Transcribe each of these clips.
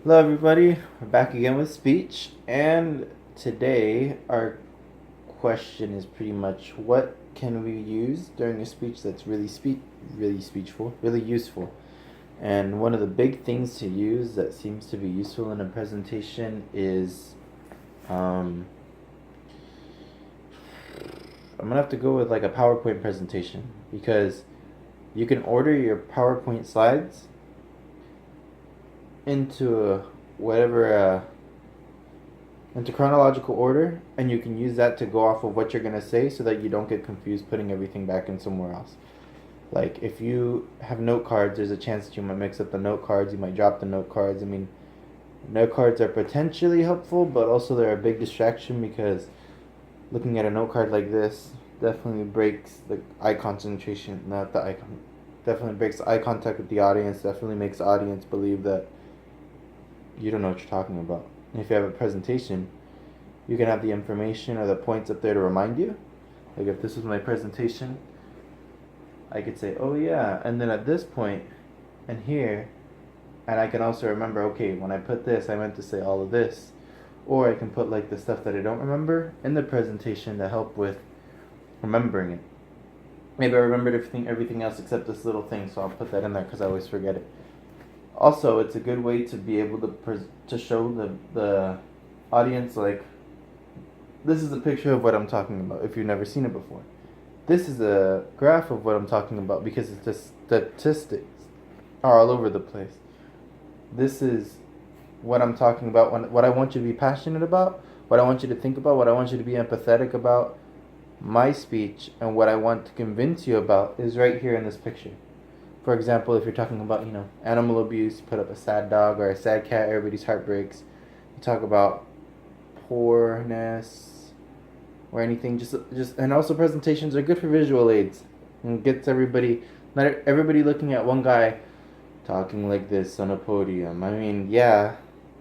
Hello, everybody. We're back again with speech, and today our question is pretty much what can we use during a speech that's really speechful, really useful. And one of the big things to use that seems to be useful in a presentation is, I'm gonna have to go with like a PowerPoint presentation because you can order your PowerPoint slides into whatever into chronological order, and you can use that to go off of what you're gonna say so that you don't get confused putting everything back in somewhere else. Like if you have note cards, there's a chance that you might mix up the note cards, you might drop the note cards. I mean, note cards are potentially helpful, but also they're a big distraction because looking at a note card like this definitely breaks the eye concentration, not the eye definitely breaks eye contact with the audience, definitely makes the audience believe that you don't know what you're talking about. And if you have a presentation, you can have the information or the points up there to remind you. Like if this was my presentation, I could say, oh yeah, and then at this point and here, and I can also remember, okay, when I put this, I meant to say all of this. Or I can put like the stuff that I don't remember in the presentation to help with remembering it. Maybe I remembered everything else except this little thing, so I'll put that in there because I always forget it. Also, it's a good way to be able to show the audience like this is a picture of what I'm talking about if you've never seen it before. This is a graph of what I'm talking about because the statistics are all over the place. This is what I'm talking about, what I want you to be passionate about, what I want you to think about, what I want you to be empathetic about. My speech and what I want to convince you about is right here in this picture. For example, if you're talking about, animal abuse, you put up a sad dog or a sad cat, everybody's heart breaks. You talk about poorness or anything, just and also presentations are good for visual aids and gets everybody, not everybody looking at one guy talking like this on a podium. I mean, yeah,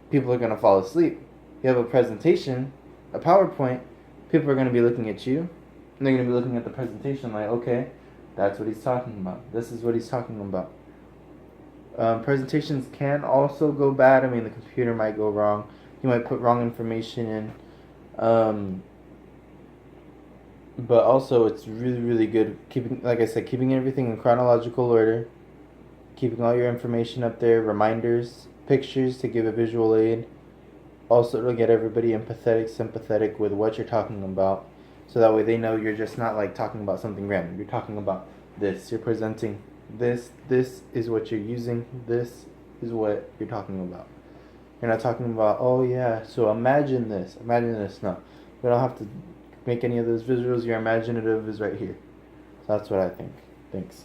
people are going to fall asleep. You have a presentation, a PowerPoint, people are going to be looking at you, and they're going to be looking at the presentation like, okay, that's what he's talking about. This is what he's talking about. Presentations can also go bad. I mean, the computer might go wrong. You might put wrong information in. But also, it's really, really good keeping, like I said, keeping everything in chronological order, keeping all your information up there, reminders, pictures to give a visual aid. Also, to get everybody empathetic, sympathetic with what you're talking about, so that way they know you're just not like talking about something random. You're talking about this. You're presenting this. This is what you're using. This is what you're talking about. You're not talking about, oh yeah, so imagine this. Imagine this. No. We don't have to make any of those visuals. Your imaginative is right here. So that's what I think. Thanks.